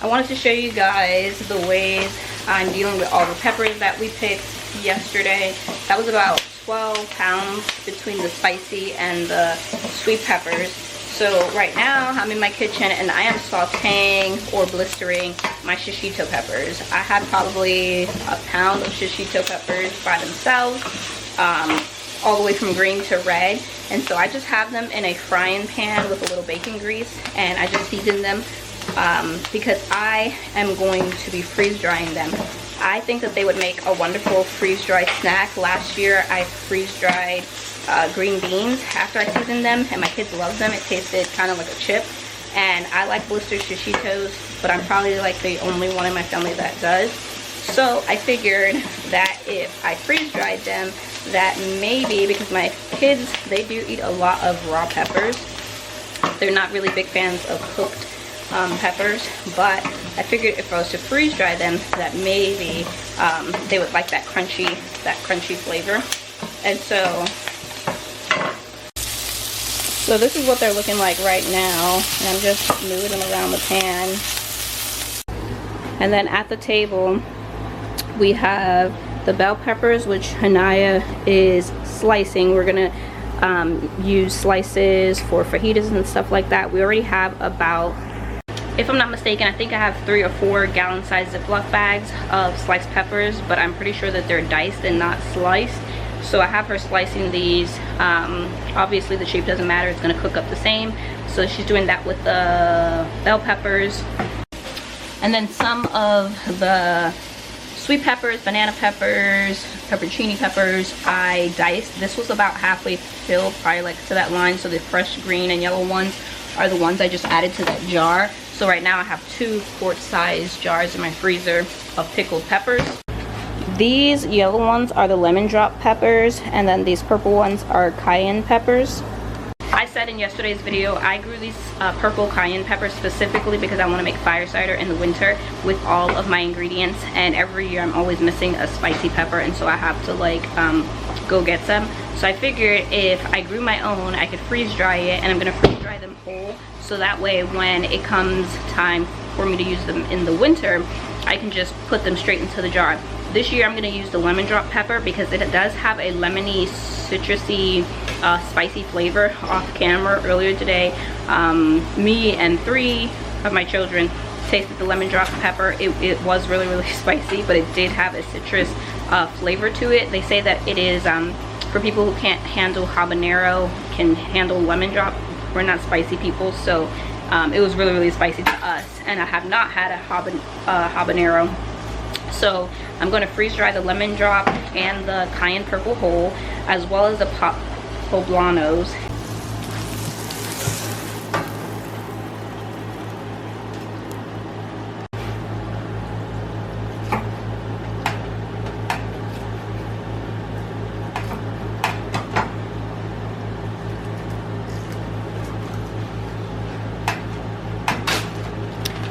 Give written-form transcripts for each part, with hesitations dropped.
I wanted to show you guys the ways I'm dealing with all the peppers that we picked yesterday. That was about 12 pounds between the spicy and the sweet peppers. So right now I'm in my kitchen and I am sauteing or blistering my shishito peppers. I had probably a pound of shishito peppers by themselves, all the way from green to red. And so I just have them in a frying pan with a little bacon grease, and I just season them because I am going to be freeze drying them. I think that they would make a wonderful freeze dry snack. Last year I freeze dried green beans after I seasoned them, and my kids loved them. It tasted kind of like a chip, and I like blistered shishitos, but I'm probably like the only one in my family that does. So I figured that if I freeze dried them, that maybe, because my kids, they do eat a lot of raw peppers. They're not really big fans of cooked peppers, but I figured if I was to freeze dry them, that maybe they would like that crunchy flavor. And so this is what they're looking like right now, and I'm just moving them around the pan. And then at the table we have the bell peppers, which Hisea is slicing. We're gonna use slices for fajitas and stuff like that. We already have about, if I'm not mistaken, I think I have 3 or 4 gallon-sized Ziploc bags of sliced peppers, but I'm pretty sure that they're diced and not sliced. So I have her slicing these. Obviously the shape doesn't matter, it's gonna cook up the same. So she's doing that with the bell peppers. And then some of the sweet peppers, banana peppers, peppercini peppers, I diced. This was about halfway filled, probably like to that line. So the fresh green and yellow ones are the ones I just added to that jar. So right now I have 2 quart-sized jars in my freezer of pickled peppers. These yellow ones are the lemon drop peppers, and then these purple ones are cayenne peppers. I said in yesterday's video, I grew these purple cayenne peppers specifically because I want to make fire cider in the winter with all of my ingredients, and every year I'm always missing a spicy pepper, and so I have to like go get some. So I figured if I grew my own, I could freeze dry it, and I'm going to freeze dry them whole, so that way when it comes time for me to use them in the winter, I can just put them straight into the jar. This year I'm going to use the lemon drop pepper because it does have a lemony, citrusy, spicy flavor. Off camera earlier today, me and 3 of my children tasted the lemon drop pepper. It was really, really spicy, but it did have a citrus flavor to it. They say that it is, for people who can't handle habanero, can handle lemon drop. We're not spicy people, so it was really, really spicy to us, and I have not had a habanero. So I'm going to freeze dry the lemon drop and the cayenne purple whole, as well as the poblanos.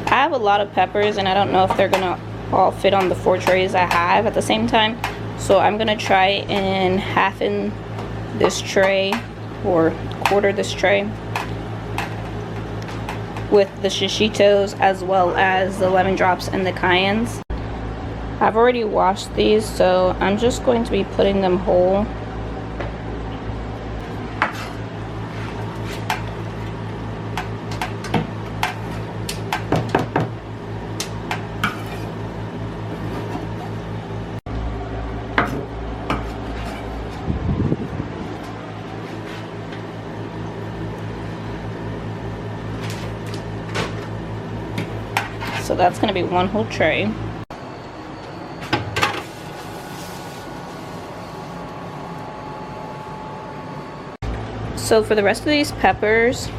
I have a lot of peppers, and I don't know if they're gonna all fit on the 4 trays I have at the same time, so I'm gonna try and half in this tray or quarter this tray with the shishitos as well as the lemon drops and the cayennes. I've already washed these, so I'm just going to be putting them whole. So that's going to be 1 whole tray. So for the rest of these peppers,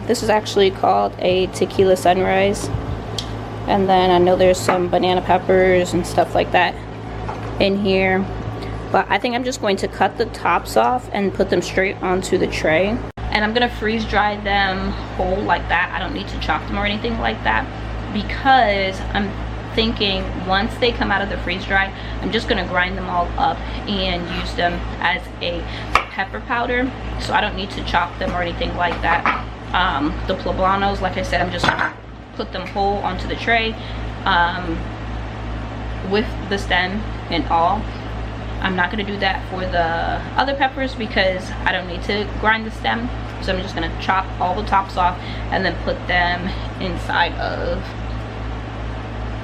this is actually called a tequila sunrise. And then I know there's some banana peppers and stuff like that in here. But I think I'm just going to cut the tops off and put them straight onto the tray. And I'm going to freeze dry them whole like that. I don't need to chop them or anything like that, because I'm thinking once they come out of the freeze dry, I'm just going to grind them all up and use them as a pepper powder. So I don't need to chop them or anything like that. The poblanos, like I said, I'm just gonna put them whole onto the tray with the stem and all. I'm not gonna do that for the other peppers because I don't need to grind the stem. So I'm just gonna chop all the tops off and then put them inside of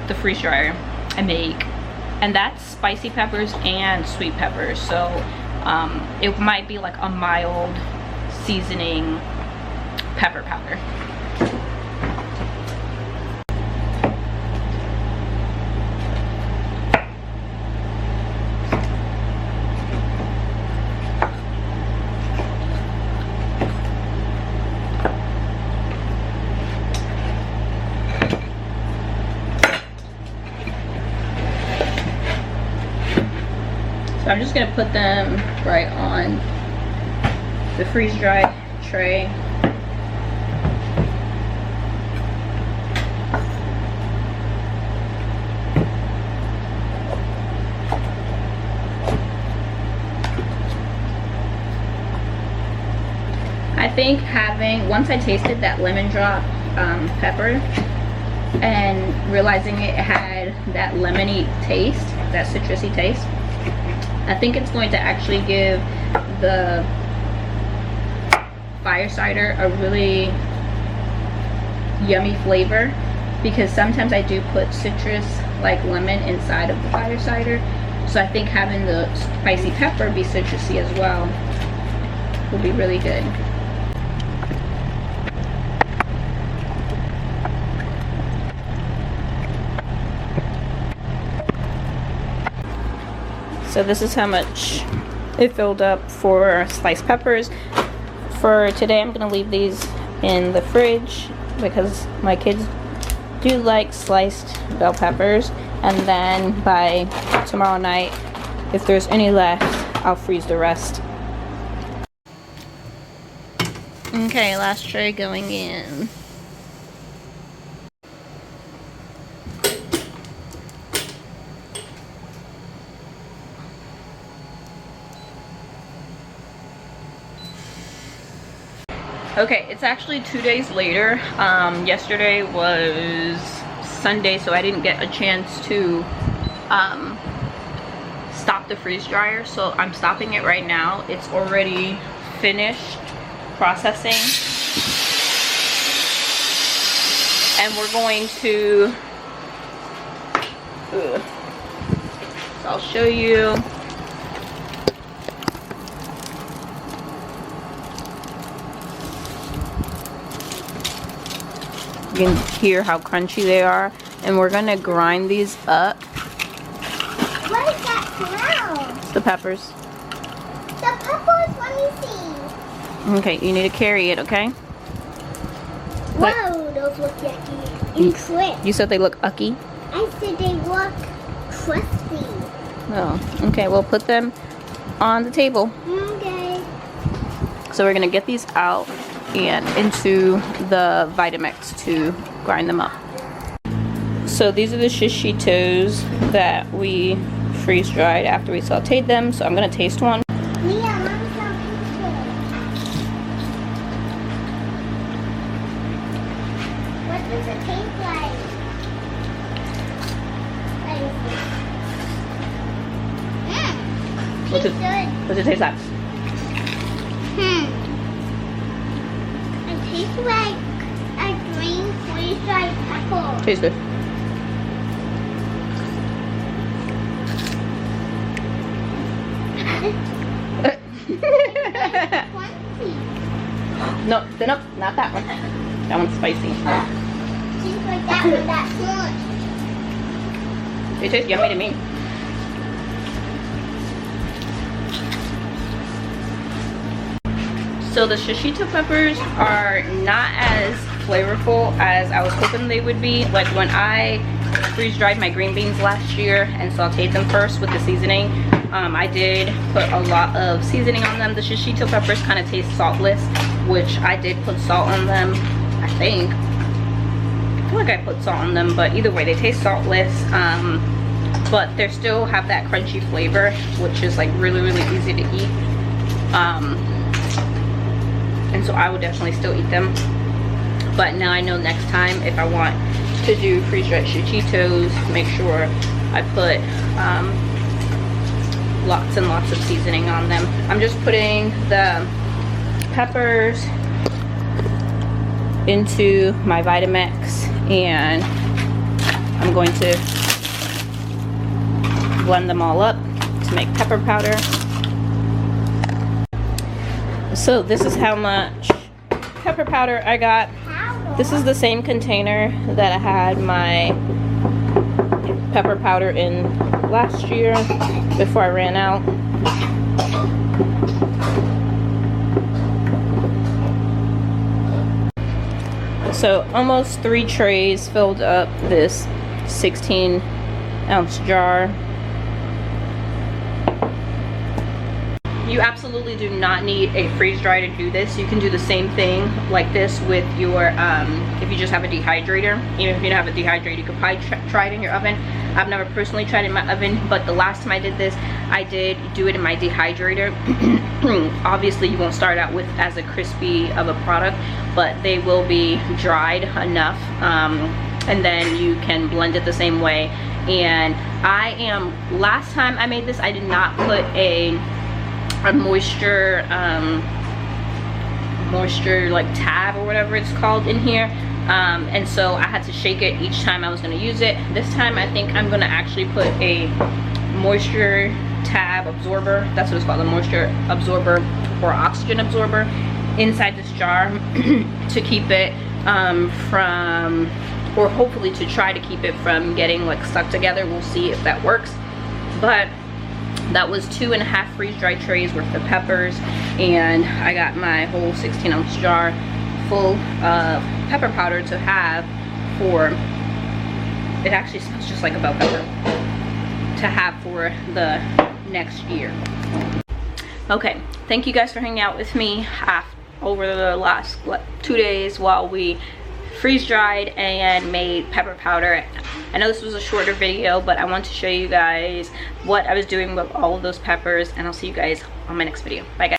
the freeze dryer and make. And that's spicy peppers and sweet peppers. So it might be like a mild seasoning pepper powder. So I'm just gonna put them right on the freeze dried tray. I think once I tasted that lemon drop pepper and realizing it had that lemony taste, that citrusy taste, I think it's going to actually give the fire cider a really yummy flavor, because sometimes I do put citrus like lemon inside of the fire cider. So I think having the spicy pepper be citrusy as well will be really good. So this is how much it filled up for sliced peppers. For today, I'm gonna leave these in the fridge because my kids do like sliced bell peppers. And then by tomorrow night, if there's any left, I'll freeze the rest. Okay, last tray going in. Okay, it's actually 2 days later. Yesterday was Sunday, so I didn't get a chance to stop the freeze dryer, so I'm stopping it right now. It's already finished processing, and we're going to so I'll show you. You can hear how crunchy they are, and we're gonna grind these up. What is that smell? The peppers. The peppers, let me see. Okay, you need to carry it, okay? Whoa, those look yucky and crisp. You said they look ucky? I said they look crispy. Oh, okay, we'll put them on the table. Okay. So we're gonna get these out and into the Vitamix to grind them up. So these are the shishitos that we freeze dried after we sauteed them. So I'm gonna taste one. Leah, mom's so interested. What does it taste like? What's it, good. what's it taste like? It tastes like a green freeze-dried apple. Tastes good. No, not that one. That one's spicy. Tastes like that one, that much. It tastes yummy to me. So the shishito peppers are not as flavorful as I was hoping they would be. Like when I freeze dried my green beans last year and sauteed them first with the seasoning, I did put a lot of seasoning on them. The shishito peppers kind of taste saltless, which I did put salt on them, I think. I feel like I put salt on them, but either way, they taste saltless. But they still have that crunchy flavor, which is like really, really easy to eat. And so I would definitely still eat them. but now I know next time if I want to do freeze-dried shichitos, make sure I put lots and lots of seasoning on them. I'm just putting the peppers into my Vitamix, and I'm going to blend them all up to make pepper powder. So this is how much pepper powder I got. This is the same container that I had my pepper powder in last year before I ran out. So almost 3 trays filled up this 16-ounce jar. You absolutely do not need a freeze dryer to do this. You can do the same thing like this with your, if you just have a dehydrator. Even if you don't have a dehydrator, you could probably try it in your oven. I've never personally tried it in my oven, but the last time I did this, I did do it in my dehydrator. Obviously, you won't start out with as a crispy of a product, but they will be dried enough, and then you can blend it the same way. And last time I made this, I did not put a moisture like tab or whatever it's called in here, and so I had to shake it each time I was going to use it. This time I think I'm going to actually put a moisture tab absorber, that's what it's called, a moisture absorber or oxygen absorber, inside this jar to keep it from, or hopefully to try to keep it from getting like stuck together. We'll see if that works. But that was 2.5 freeze-dried trays worth of peppers, and I got my whole 16-ounce jar full of pepper powder to have for, it actually smells just like a bell pepper, to have for the next year. Okay, thank you guys for hanging out with me over the last 2 days while we freeze-dried and made pepper powder. I know this was a shorter video, but I want to show you guys what I was doing with all of those peppers, and I'll see you guys on my next video. Bye guys.